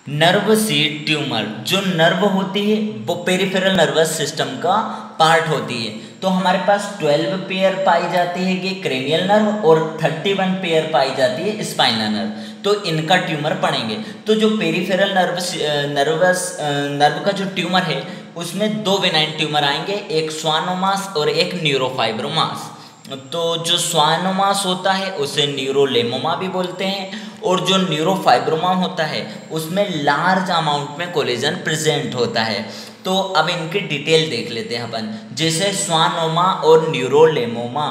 Nerve seat tumour जो nerve होती है वो पेरिफेरल नर्वस सिस्टम का पार्ट होती है। तो हमारे पास 12 पेयर पाई जाती है ये क्रेनियल नर्व और 31 पेयर पाई जाती है स्पाइनल नर्व। तो इनका ट्यूमर पड़ेंगे। तो जो पेरिफेरल नर्व का जो ट्यूमर है उसमें दो बेनाइन ट्यूमर आएंगे, एक स्वानोमास और एक न्यूरोफाइब्रोमास। तो जो स्वानोमास होता है उसे न्यूरोलेमोमा भी बोलते हैं और जो न्यूरोफाइब्रोमा होता है उसमें लार्ज अमाउंट में कोलेजन प्रेजेंट होता है। तो अब इनकी डिटेल देख लेते हैं अपन। जैसे स्वानोमा और न्यूरोलेमोमा,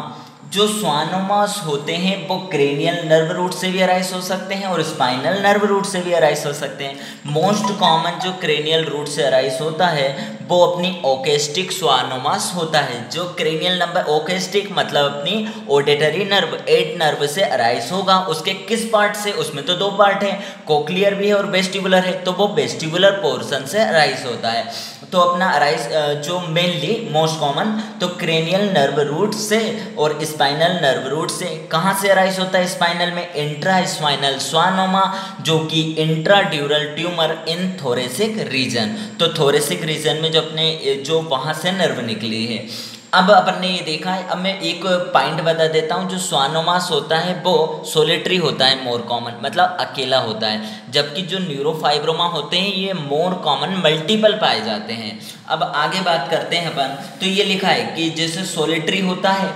जो स्वानोमास होते हैं वो क्रेनियल नर्व रूट से भी अराइज हो सकते हैं और स्पाइनल नर्व रूट से भी अराइज हो सकते हैं। मोस्ट कॉमन जो क्रेनियल रूट से अराइज होता है वो अपनी ओकेस्टिक स्वानोमास होता है। जो क्रेनियल नंबर ओकेस्टिक मतलब अपनी ऑडिटरी नर्व 8 नर्व से अराइज होगा। उसके किस पार्ट से? उसमें तो दो पार्ट है, कोक्लियर भी है और वेस्टिबुलर है। तो वो वेस्टिबुलर पोर्शन से अराइज होता है। तो अपना अराइज जो मेनली मोस्ट कॉमन तो क्रेनियल नर्व रूट से और स्पाइनल नर्व रूट से। कहाँ से अराइज होता है? स्पाइनल में इंट्रा स्पाइनल स्वानोमा, जो कि इंट्राड्यूरल ट्यूमर इन थोरेसिक रीजन। तो थोरेसिक रीजन में जो अपने जो वहाँ से नर्व निकली है। अब अपन ने ये देखा है। अब मैं एक पॉइंट बता देता हूँ। जो स्वानोमास होता है वो सोलिटरी होता है, मोर कॉमन मतलब अकेला होता है, जबकि जो न्यूरोफाइब्रोमा होते हैं ये मोर कॉमन मल्टीपल पाए जाते हैं। अब आगे बात करते हैं अपन। तो ये लिखा है कि जैसे सोलिटरी होता है,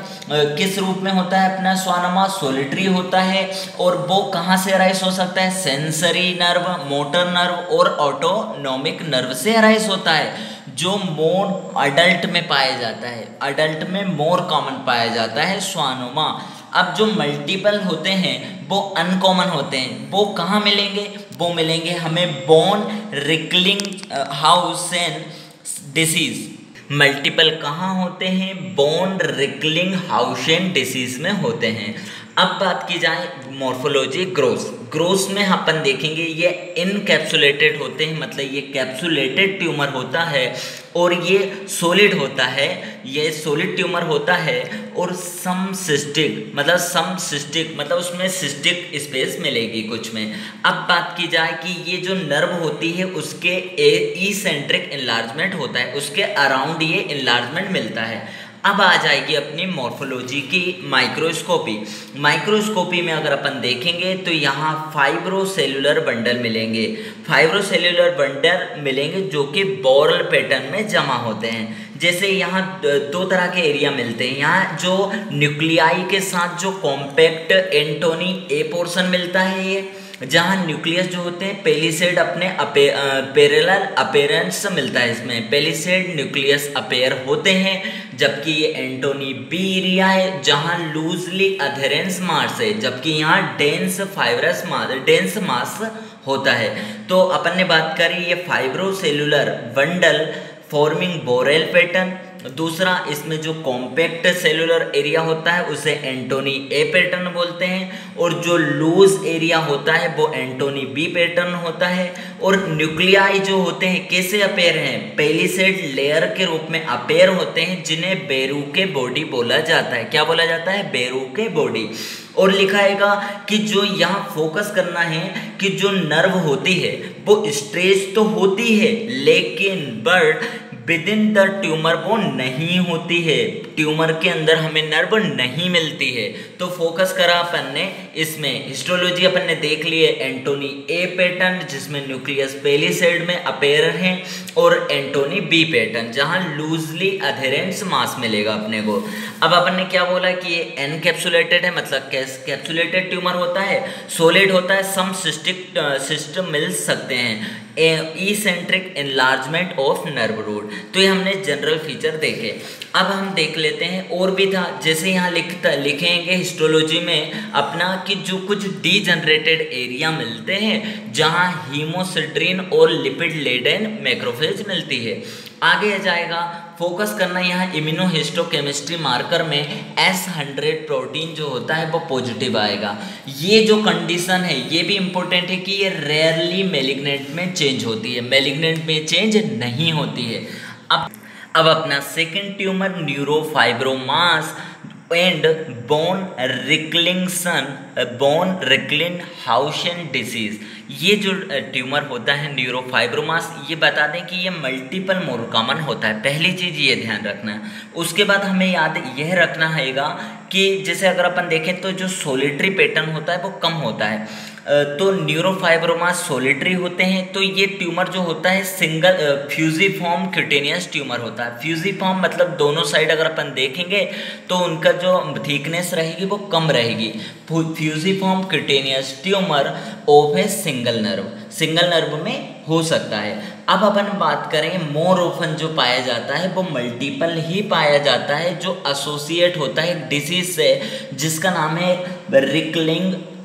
किस रूप में होता है अपना स्वानोमास? सोलिटरी होता है। और वो कहाँ से अराइज हो सकता है? सेंसरी नर्व, मोटर नर्व और ऑटोनोमिक नर्व से अराइज होता है, जो मोर अडल्ट में पाया जाता है। अडल्ट में मोर कॉमन पाया जाता है स्वानोमा। अब जो मल्टीपल होते हैं वो अनकॉमन होते हैं। वो कहाँ मिलेंगे? वो मिलेंगे हमें बोन रिकलिंग हाउसेन डिसीज। मल्टीपल कहाँ होते हैं? बोन रिकलिंग हाउसेन डिसीज में होते हैं। अब बात की जाए मॉर्फोलॉजी ग्रोस में अपन देखेंगे ये इनकैप्सुलेटेड होते हैं, मतलब ये कैप्सुलेटेड ट्यूमर होता है और ये सॉलिड होता है। ये सॉलिड ट्यूमर होता है और सम सिस्टिक मतलब उसमें सिस्टिक स्पेस मिलेगी कुछ में। अब बात की जाए कि ये जो नर्व होती है उसके ई-सेंट्रिक इनलार्जमेंट होता है, उसके अराउंड ये इनलार्जमेंट मिलता है। अब आ जाएगी अपनी मॉर्फोलॉजी की माइक्रोस्कोपी में अगर अपन देखेंगे तो यहाँ फाइब्रोसेलुलर बंडल मिलेंगे जो कि बॉरल पैटर्न में जमा होते हैं। जैसे यहाँ दो तरह के एरिया मिलते हैं। यहाँ जो न्यूक्लियाई के साथ जो कॉम्पैक्ट एंटोनी ए पोर्शन मिलता है, ये जहाँ न्यूक्लियस जो होते हैं पेलिसेड अपने पैरेलल अपीयरेंस मिलता है। इसमें पेलिसेड न्यूक्लियस अपीयर होते हैं, जबकि ये एंटोनी बी एरिया है जहाँ लूजली अधेरेंस मास है, जबकि यहाँ डेंस मास होता है। तो अपन ने बात करी ये फाइब्रोसेलुलर बंडल फॉर्मिंग बोरेल पैटर्न। दूसरा, इसमें जो कॉम्पैक्ट सेलुलर एरिया होता है उसे एंटोनी ए पैटर्न बोलते हैं और जो लूज एरिया होता है वो एंटोनी बी पैटर्न होता है। और न्यूक्लियाई जो होते हैं कैसे अपेयर हैं? पेलिसेड लेयर के रूप में अपेयर होते हैं, जिन्हें बेरूके बॉडी बोला जाता है। क्या बोला जाता है? बेरूके बॉडी। और लिखा हैगा कि जो यहाँ फोकस करना है कि जो नर्व होती है वो स्ट्रेच तो होती है लेकिन but with in the tumour वो नहीं होती है। ट्यूमर के अंदर हमें नर्व नहीं मिलती है। तो फोकस करा अपन ने इसमें। हिस्टोलॉजी अपन ने देख ली है एंटोनी ए पैटर्न जिसमें न्यूक्लियस पेलिसेड में अपेयर है और एंटोनी बी पैटर्न जहां लूजली अधेरेंस मास मिलेगा अपने को। अब अपन ने क्या बोला कि ये एनकैप्सुलेटेड है, मतलब कैप्सुलेटेड ट्यूमर होता है, सॉलिड होता है, सम सिस्टम मिल सकते हैं, ई-सेंट्रिक एनलार्जमेंट ऑफ नर्व रूट। तो ये हमने जनरल फीचर देखे। अब हम देख लेते हैं और भी था। जैसे यहाँ लिखेंगे हिस्टोलॉजी में अपना कि जो कुछ डीजनरेटेड एरिया मिलते हैं जहाँ हीमोसिट्रीन और लिपिड लेडेन मैक्रोफेज मिलती है। आगे आ जाएगा फोकस करना यहाँ इम्यूनोहिस्टोकेमिस्ट्री मार्कर में S100 प्रोटीन जो होता है वो पॉजिटिव आएगा। ये जो कंडीशन है ये भी इम्पोर्टेंट है कि ये रेयरली मैलिग्नेंट में चेंज होती है, मैलिग्नेंट में चेंज नहीं होती है। अब अपना second tumour neurofibromas and bone Recklinghausen disease. ये जो ट्यूमर होता है न्यूरोफाइब्रोमास, ये बता दें कि ये मल्टीपल मोर कॉमन होता है, पहली चीज़ ये ध्यान रखना है। उसके बाद हमें याद यह रखना हैगा कि जैसे अगर अपन देखें तो जो सोलिटरी पैटर्न होता है वो कम होता है, तो न्यूरोफाइब्रोमास सोलिटरी होते हैं। तो ये ट्यूमर जो होता है सिंगल फ्यूजिफॉर्म क्यूटेनियस ट्यूमर होता है। फ्यूजिफॉर्म मतलब दोनों साइड अगर अपन देखेंगे तो उनका जो थिकनेस रहेगी वो कम रहेगी। Fusiform cutaneous tumour of a single nerve में हो सकता है। अब अपन बात करें मोर ऑफन जो पाया जाता है वो मल्टीपल ही पाया जाता है, जो एसोसिएट होता है डिसीज से, जिसका नाम है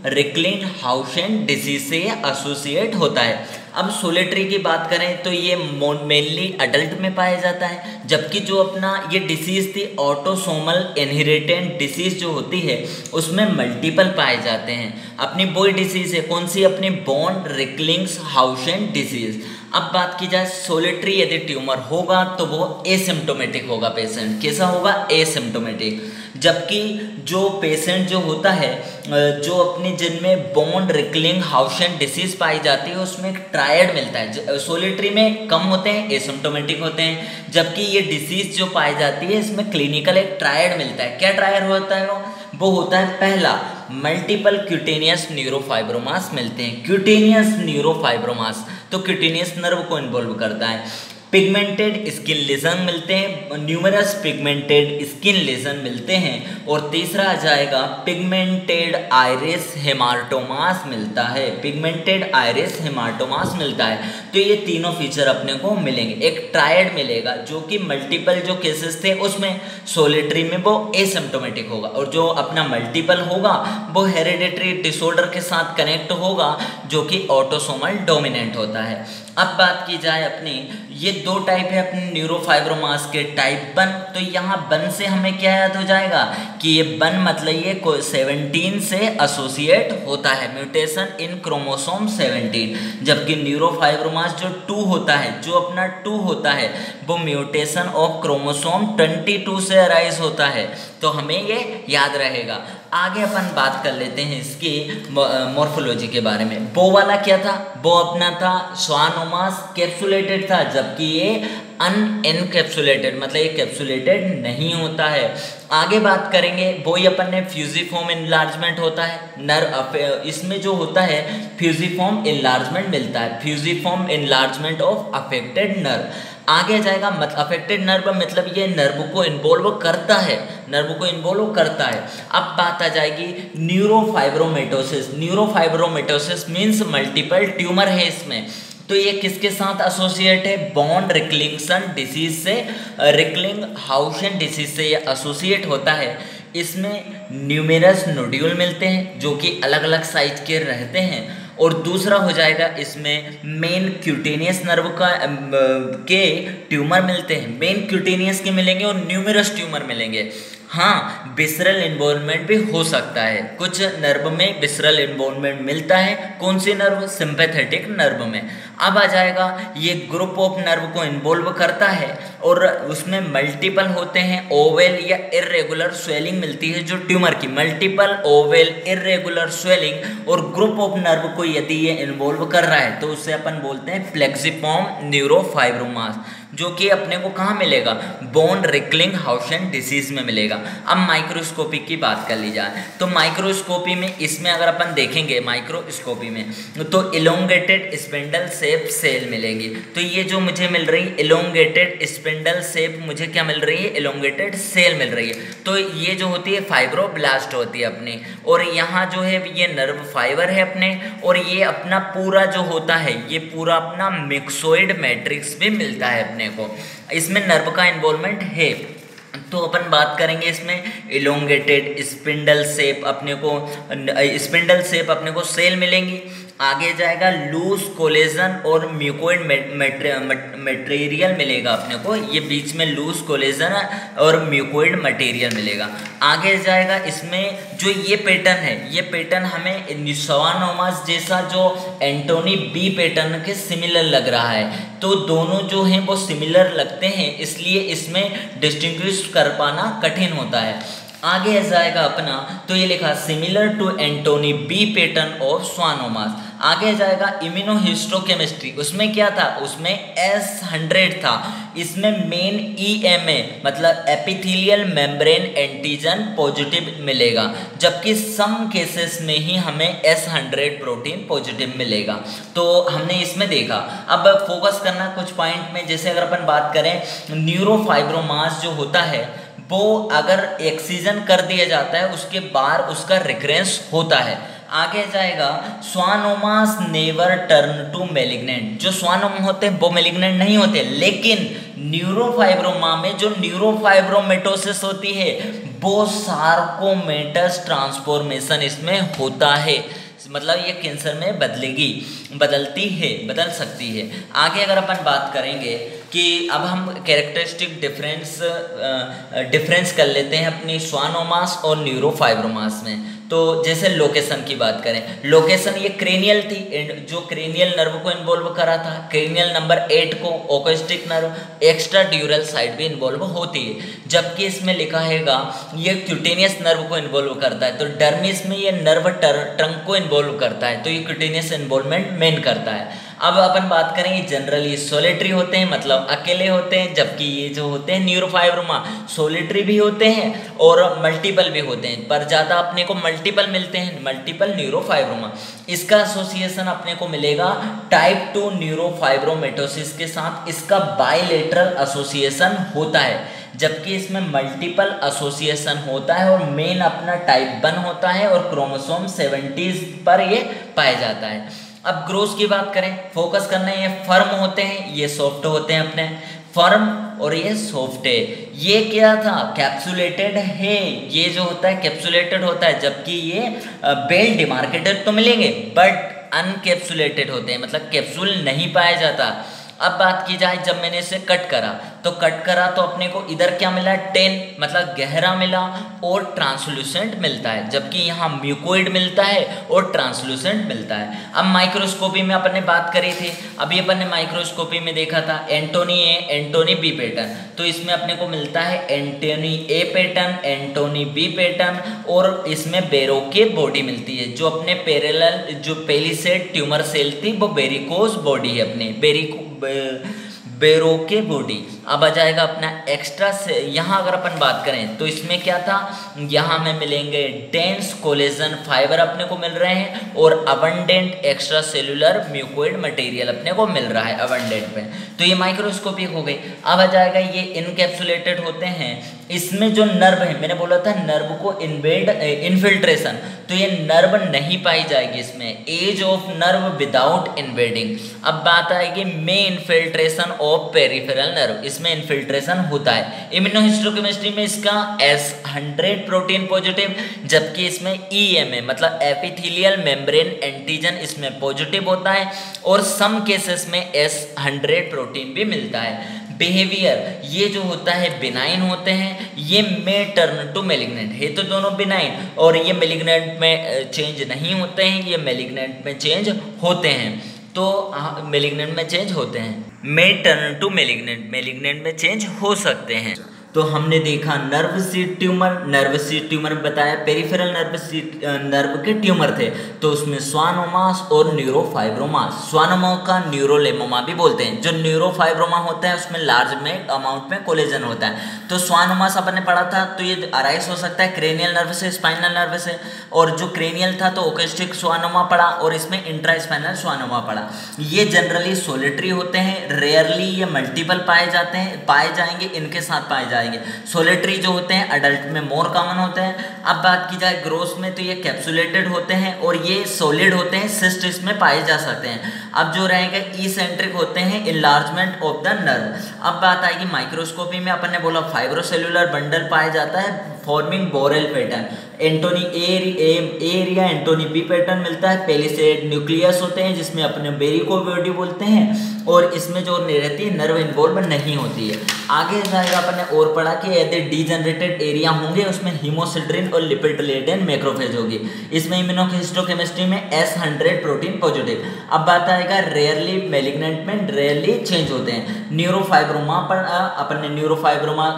रिक्लिन हाउशन डिसीज से एसोसिएट होता है। अब सोलिटरी की बात करें तो ये मेनली अडल्ट में पाया जाता है, जबकि जो अपना ये डिसीज़ थी ऑटोसोमल इनहेरिटेड डिसीज़ जो होती है उसमें मल्टीपल पाए जाते हैं। अपनी वही डिसीज़ है कौन सी, अपनी बॉन रिक्लिंग्स हाउशन डिसीज़। अब बात की जाए सोलिटरी यदि ट्यूमर होगा तो वो एसिम्प्टोमेटिक होगा पेशेंट। कैसा होगा? एसिम्प्टोमेटिक। जबकि जो पेशेंट जो होता है जो अपने जिनमें बॉन रिक्लिंग हाउशन डिसीज पाई जाती है उसमें एक ट्रायड मिलता है। सोलिटरी में कम होते हैं, एसिम्प्टोमेटिक होते हैं, जबकि ये डिसीज जो पाई जाती है इसमें क्लिनिकल एक ट्रायड मिलता है। क्या ट्रायड होता है? वो होता है पहला मल्टीपल क्यूटेनियस न्यूरोफाइब्रोमास मिलते हैं। क्यूटेनियस न्यूरोफाइब्रोमास तो क्यूटेनियस नर्व को इन्वॉल्व करता है। पिगमेंटेड स्किन लेजन मिलते हैं, न्यूमरस पिगमेंटेड स्किन लेजन मिलते हैं। और तीसरा आ जाएगा पिगमेंटेड आइरिस हेमाटोमास मिलता है। पिगमेंटेड आइरिस हेमाटोमास मिलता है। तो ये तीनों फीचर अपने को मिलेंगे। एक ट्रायड मिलेगा जो कि मल्टीपल जो केसेस थे उसमें सोलिटरी में वो एसिम्प्टोमेटिक होगा, और जो अपना मल्टीपल होगा वो हेरिडेटरी डिसऑर्डर के साथ कनेक्ट होगा जो कि ऑटोसोमल डोमिनेंट होता है। अब बात की जाए अपनी, ये दो टाइप है अपने न्यूरोफाइब्रोमास के। टाइप 1, तो यहाँ 1 से हमें क्या याद हो जाएगा कि ये 1 मतलब ये 17 से एसोसिएट होता है, म्यूटेशन इन क्रोमोसोम 17। जबकि न्यूरोफाइब्रोमास जो 2 होता है, जो अपना 2 होता है वो म्यूटेशन ऑफ क्रोमोसोम 22 से अराइज होता है। तो हमें ये याद रहेगा। आगे अपन बात कर लेते हैं इसकी मॉर्फोलॉजी के बारे में। वो वाला क्या था? वो अपना था स्वानोमास कैप्सुलेटेड था, जबकि ये अनएनकैप्सुलेटेड मतलब ये कैप्सुलेटेड नहीं होता है। आगे बात करेंगे वही अपन ने फ्यूजिफॉर्म इनलार्जमेंट होता है नर्व, इसमें जो होता है फ्यूजिफॉर्म इनलार्जमेंट मिलता है, fusiform enlargement of affected nerve. आगे जाएगा अफेक्टेड नर्व मतलब ये नर्व को इन्वॉल्व करता है, नर्व को इन्वॉल्व करता है। अब बात आ जाएगी neurofibromatosis. Neurofibromatosis means multiple tumour है इसमें। तो ये किसके साथ एसोसिएट है? बॉन रिक्लिंगसन डिसीज से, रिक्लिंग हाउशन डिसीज से ये एसोसिएट होता है। इसमें न्यूमेरस नोड्यूल मिलते हैं जो कि अलग अलग साइज के रहते हैं। और दूसरा हो जाएगा इसमें मेन क्यूटेनियस नर्व के ट्यूमर मिलते हैं, मेन क्यूटेनियस के मिलेंगे और न्यूमेरस ट्यूमर मिलेंगे। हाँ, विसरल इन्वॉल्वमेंट भी हो सकता है, कुछ नर्व में विसरल इन्वॉल्वमेंट मिलता है। कौन सी नर्व? सिंपैथेटिक नर्व में। अब आ जाएगा ये ग्रुप ऑफ नर्व को इन्वॉल्व करता है और उसमें मल्टीपल होते हैं ओवेल या इरेगुलर स्वेलिंग मिलती है जो ट्यूमर की, मल्टीपल ओवेल इरेगुलर स्वेलिंग। और ग्रुप ऑफ नर्व को यदि ये इन्वॉल्व कर रहा है तो उससे अपन बोलते हैं प्लेक्सिफॉर्म न्यूरोफाइब्रोमास, जो कि अपने को कहाँ मिलेगा? बोन रिक्लिंग हाउशन डिसीज में मिलेगा। अब माइक्रोस्कोपी की बात कर ली जाए तो माइक्रोस्कोपी में इसमें अगर अपन देखेंगे माइक्रोस्कोपी में तो इलोंगेटेड स्पिंडल शेप सेल मिलेंगी। तो ये जो मुझे मिल रही है इलोंगेटेड स्पिंडल शेप, मुझे क्या मिल रही है? इलोंगेटेड सेल मिल रही है। तो ये जो होती है फाइब्रोब्लास्ट होती है अपनी, और यहाँ जो है ये नर्व फाइबर है अपने, और ये अपना पूरा जो होता है ये पूरा अपना मिक्सोइड मैट्रिक्स भी मिलता है अपने को। इसमें नर्व का इन्वॉल्वमेंट है। तो अपन बात करेंगे इसमें इलोंगेटेड स्पिंडल शेप अपने को सेल मिलेंगी। आगे जाएगा लूज कोलेजन और म्यूकोइड मटेरियल मिलेगा अपने को, ये बीच में लूज कोलेजन और म्यूकोइड मटेरियल मिलेगा। आगे जाएगा इसमें जो ये पैटर्न है, ये पैटर्न हमें स्वानोमास जैसा जो एंटोनी बी पैटर्न के सिमिलर लग रहा है। तो दोनों जो हैं वो सिमिलर लगते हैं, इसलिए इसमें डिस्टिंग्विश कर पाना कठिन होता है। आगे जाएगा अपना, तो ये लिखा similar to Antoni B pattern of schwannomas. आगे जाएगा इम्यूनोहिस्टोकेमिस्ट्री, उसमें क्या था, उसमें S100 था, इसमें मेन EMA मतलब एपिथेलियल मेम्ब्रेन एंटीजन पॉजिटिव मिलेगा, जबकि सम केसेस में ही हमें S100 प्रोटीन पॉजिटिव मिलेगा। तो हमने इसमें देखा। अब फोकस करना कुछ पॉइंट में, जैसे अगर अपन बात करें न्यूरोफाइब्रोमास जो होता है वो अगर एक्सीजन कर दिया जाता है उसके बाद उसका रिकरेंस होता है। आगे जाएगा स्वानोमास नेवर टर्न टू मेलिग्नेंट, जो स्वानोमा होते हैं वो मेलिग्नेंट नहीं होते, लेकिन न्यूरोफाइब्रोमा में जो न्यूरोफाइब्रोमेटोसिस होती है वो सार्कोमेटस ट्रांसफॉर्मेशन इसमें होता है, मतलब ये कैंसर में बदल सकती है। आगे अगर अपन बात करेंगे कि अब हम कैरेक्टरिस्टिक डिफरेंस कर लेते हैं अपनी स्वानोमास और न्यूरोफाइब्रोमास में। तो जैसे लोकेशन की बात करें, लोकेशन ये क्रेनियल थी, जो क्रेनियल नर्व को इन्वॉल्व करा था, क्रेनियल नंबर 8 को ओकोस्टिक नर्व, एक्स्ट्रा ड्यूरल साइड भी इन्वॉल्व होती है, जबकि इसमें लिखा हैगा ये क्यूटेनियस नर्व को इन्वॉल्व करता है। तो डर्मिस में ये नर्व ट्रंक को इन्वॉल्व करता है, तो ये क्यूटेनियस इन्वॉल्वमेंट मेन करता है। अब अपन बात करेंगे जनरली सोलिटरी होते हैं, मतलब अकेले होते हैं, जबकि ये जो होते हैं न्यूरोफाइब्रोमा सोलिटरी भी होते हैं और मल्टीपल भी होते हैं, पर ज़्यादा अपने को मल्टीपल मिलते हैं, मल्टीपल न्यूरोफाइब्रोमा। इसका एसोसिएशन अपने को मिलेगा टाइप 2 न्यूरोफाइब्रोमेटोसिस के साथ, इसका बाइलेटरल एसोसिएशन होता है, जबकि इसमें मल्टीपल एसोसिएशन होता है और मेन अपना टाइप 1 होता है और क्रोमोसोम 70 पर ये पाया जाता है। अब ग्रोथ की बात करें, फोकस करना है, ये फर्म होते हैं, ये सॉफ्ट होते हैं, अपने फर्म और ये सॉफ्ट है। ये क्या था, कैप्सुलेटेड है, ये जो होता है कैप्सुलेटेड होता है, जबकि ये बेल डिमार्केटेड तो मिलेंगे बट अनकैप्सुलेटेड होते हैं, मतलब कैप्सूल नहीं पाया जाता। अब बात की जाए, जब मैंने इसे कट करा तो अपने को इधर क्या मिला, 10 मतलब गहरा मिला और ट्रांसलूसेंट मिलता है, जबकि यहाँ म्यूकोइड मिलता है और ट्रांसलूसेंट मिलता है। अब माइक्रोस्कोपी में अपन ने बात करी थी, अभी अपन ने माइक्रोस्कोपी में देखा था एंटोनी ए एंटोनी बी पैटर्न, तो इसमें अपने को मिलता है एंटोनी ए पैटर्न, एंटोनी बी पैटर्न, और इसमें बेरोके बॉडी मिलती है, जो अपने पैरेलल जो पेलिसेड ट्यूमर सेल थी वो बेरिकोज बॉडी है, अपने बेरोके बॉडी। अब आ जाएगा अपना एक्स्ट्रा से, यहाँ अगर अपन बात करें तो इसमें क्या था, यहाँ हमें मिलेंगे डेंस कोलेजन फाइबर अपने को मिल रहे हैं और abundant extra cellular mucoid material अपने को मिल रहा है अबंडेंट में, तो ये माइक्रोस्कोपिक हो गई। अब आ जाएगा ये इनकैप्सुलेटेड होते हैं, इसमें जो नर्व है, मैंने बोला था नर्व को इन्फिल्ट्रेशन, तो ये नर्व नहीं पाई जाएगी इसमें, edge of nerve without invading. अब बात आएगी may infiltration of peripheral nerve, इसमें इन्फिल्ट्रेशन होता है। इम्यूनोहिस्टोकेमिस्ट्री में इसका S100 प्रोटीन पॉजिटिव, जबकि इसमें EMA मतलब एपिथेलियल मेम्ब्रेन एंटीजन इसमें पॉजिटिव होता है और सम केसेस में S100 प्रोटीन भी मिलता है। बिहेवियर ये जो होता है बिनाइन होते हैं, ये मे टर्न टू मेलिग्नेंट है, तो दोनों बिनाइन, और ये मेलिग्नेंट में चेंज नहीं होते हैं, ये मेलिग्नेंट में चेंज होते हैं, तो मेलिग्नेंट में चेंज होते हैं, मे टर्न टू मेलिग्नेंट में चेंज हो सकते हैं। तो हमने देखा नर्व सीट ट्यूमर बताया, पेरिफेरल नर्व के ट्यूमर थे, तो उसमें स्वानोमास और न्यूरोफाइब्रोमास, स्वानोमा का न्यूरोलेमोमा भी बोलते हैं, जो न्यूरोफाइब्रोमा होता है उसमें लार्ज में अमाउंट में कोलेजन होता है। तो स्वानोमास अपन ने पढ़ा था, तो ये अराइज हो सकता है क्रेनियल नर्व से, स्पाइनल नर्व से, और जो क्रेनियल था तो ओकेस्टिक स्वानोमा पढ़ा और इसमें इंट्रा स्पाइनल स्वानोमा पढ़ा। ये जनरली सोलिटरी होते हैं, रेयरली ये मल्टीपल पाए जाएंगे, इनके साथ पाए जाएंगे। सोलिटरी जो होते हैं अडल्ट में मोर कॉमन होते हैं। अब बात की जाए ग्रोथ में, तो ये कैप्सुलेटेड होते हैं और ये सॉलिड होते हैं, सिस्ट इसमें पाए जा सकते हैं। अब जो रहेंगे इसेंट्रिक होते हैं, इनलार्जमेंट ऑफ द नर्व। अब बात आएगी माइक्रोस्कोपी में, अपन ने बोला फाइब्रोसेलुलर बंडल पाया जाता है फॉर्मिंग बोरेल pattern, Antoni area Antoni B pattern मिलता है, पेलिसेड न्यूक्लियस होते हैं जिसमें अपने बेरिको बॉडी बोलते हैं, और इसमें जो रहती है नर्व इन्वॉल्व नहीं होती है। आगे जाएगा अपन ने और पढ़ा कि यदि डीजनरेटेड एरिया होंगे उसमें हीमोसिड्रिन और लिपिड मैक्रोफेज होगी, इसमें इम्यूनोहिस्टोकेमिस्ट्री में S100 प्रोटीन पॉजिटिव। अब बात आएगा रेयरली मेलिग्नेंट में रेयरली चेंज होते हैं। न्यूरोफाइब्रोमा पर अपन ने न्यूरोफाइब्रोमा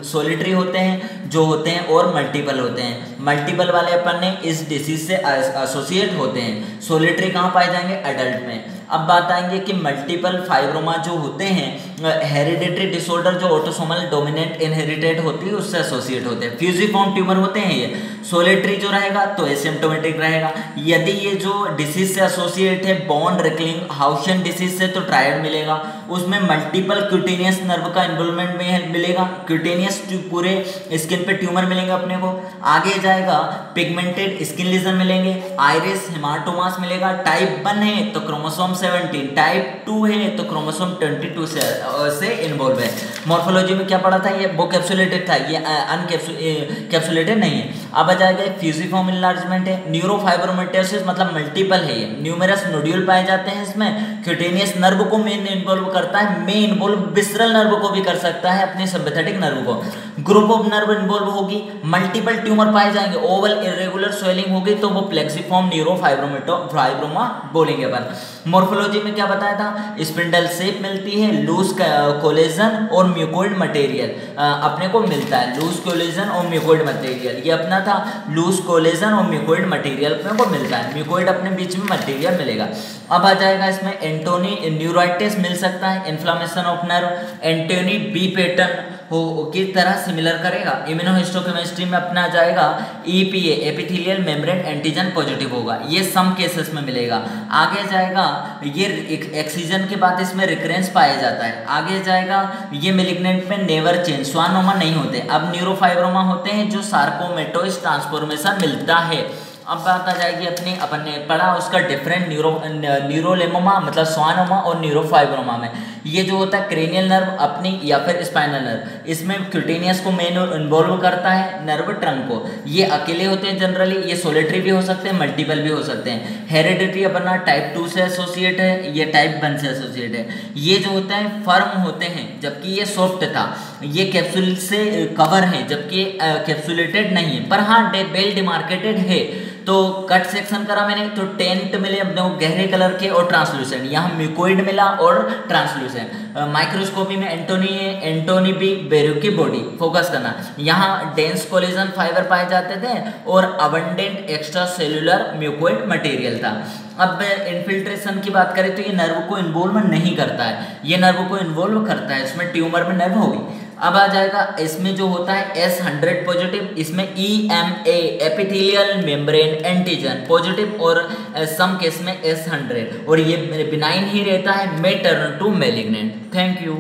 सोलिटरी होते हैं, जो होते हैं और मल्टीपल होते हैं। मल्टीपल वाले अपन ने इस डिसीज से एसोसिएट होते हैं। सोलिटरी कहाँ पाए जाएंगे? एडल्ट में। अब बात आएंगे कि मल्टीपल फाइब्रोमा जो होते हैं हेरिडिटरी डिसऑर्डर जो ऑटोसोमल डोमिनेंट इनहेरिटेड होती है उससे एसोसिएट होते हैं। फ्यूजिफॉर्म ट्यूमर होते हैं ये। सोलिटरी जो रहेगा तो एसिम्प्टोमेटिक रहेगा। यदि ये जो डिसीज से एसोसिएट है बोन रिकलिंग हाउशियन डिसीज से तो ट्रायड मिलेगा। उसमें मल्टीपल क्यूटेनियस नर्व का इन्वॉल्वमेंट में मिलेगा। क्यूटेनियस पूरे स्किन पे ट्यूमर मिलेंगे अपने को। आगे जाएगा पिगमेंटेड स्किन लीजन मिलेंगे। आइरिस हेमाटोमास मिलेगा। टाइप 1 है तो क्रोमोसोम 17, टाइप 2 है तो क्रोमोसोम 22 से इन्वॉल्व है। मॉर्फोलॉजी में क्या पढ़ा था? ये वो कैप्सुलेटेड था, ये अनकैप्सुलेटेड नहीं है। अब आ जाएगा फ्यूजिफॉर्म इनलार्जमेंट है। न्यूरोफाइब्रोमेटोसिस मतलब मल्टीपल है ये। न्यूमेरस नोड्यूल पाए जाते हैं इसमें। क्यूटेनियस नर्व को मेन इन्वॉल्व करता है, में इन्वॉल्व विसरल नर्व को भी कर सकता है, अपने सिंपैथेटिक नर्व को। ग्रुप ऑफ नर्व इन्वॉल्व होगी। मल्टीपल ट्यूमर पाए जाएंगे। ओवल इरेगुलर स्वेलिंग होगी तो वो प्लेक्सिफॉर्म न्यूरोफाइब्रोमा बोलेंगे अपन। मॉर्फोलॉजी में क्या बताया था? स्पिंडल शेप मिलती है, लूज कोलेजन और म्यूकोइड मटेरियल अपने को मिलता है। लूज कोलेजन और म्यूकोइड मटेरियल ये अपना था। लूज कोलेजन और म्यूकोइड मटेरियल अपने को मिलता है। म्यूकोइड अपने बीच में मटेरियल मिलेगा। अब आ जाएगा इसमें एंटोनी न्यूराइटिस मिल सकता है। Inflammation of nerve Antoni B pattern हो की तरह सिमिलर करेगा। इम्यूनोहिस्टोकेमिस्ट्री में अपना आ जाएगा EPA epithelial membrane antigen positive होगा। ये सम केसेस में मिलेगा। आगे जाएगा ये एक्सीजन के बाद इसमें रिकरेंस पाया जाता है। आगे जाएगा ये मेलिग्नेंट में नेवर चेंज स्वानोमा नहीं होते। अब न्यूरोफाइब्रोमा होते हैं जो सार्कोमेटोइड ट्रांसफॉर्मेशन मिलता है। अब बात आ जाएगी अपनी अपन ने पढ़ा उसका डिफरेंट न्यूरोलेमोमा मतलब स्वानोमा और न्यूरोफाइब्रोमा में ये जो होता है क्रेनियल नर्व अपनी या फिर स्पाइनल नर्व इसमें क्यूटेनियस को मेन इन्वॉल्व करता है नर्व ट्रंक को। ये अकेले होते हैं जनरली। ये सोलिटरी भी हो सकते हैं मल्टीपल भी हो सकते हैं। हेरिडिटरी अपना टाइप 2 से एसोसिएट है, ये टाइप 1 से एसोसिएट है। ये जो होता है फर्म होते हैं जबकि ये सॉफ्ट था। ये कैप्सूल से कवर है जबकि कैप्सुलेटेड नहीं है पर हाँ वेल डिमार्केटेड है। तो कट सेक्शन करा मैंने तो टेंट मिले अपने को गहरे कलर के और ट्रांसलूसेंट। यहाँ म्यूकोइड मिला और ट्रांसलूसेंट। माइक्रोस्कोपी में एंटोनी बी बेरू की बॉडी फोकस करना। यहाँ डेंस कोलेजन फाइबर पाए जाते थे और abundant extra cellular mucoid material था। अब इन्फिल्ट्रेशन की बात करें तो ये नर्व को इन्वॉल्व नहीं करता है। ये नर्व को इन्वॉल्व करता है इसमें ट्यूमर में नर्व होगी। अब आ जाएगा इसमें जो होता है S100 पॉजिटिव। इसमें EMA epithelial membrane antigen positive और सम केस में S100 और ये बिनाइन ही रहता है, may turn to malignant. Thank you.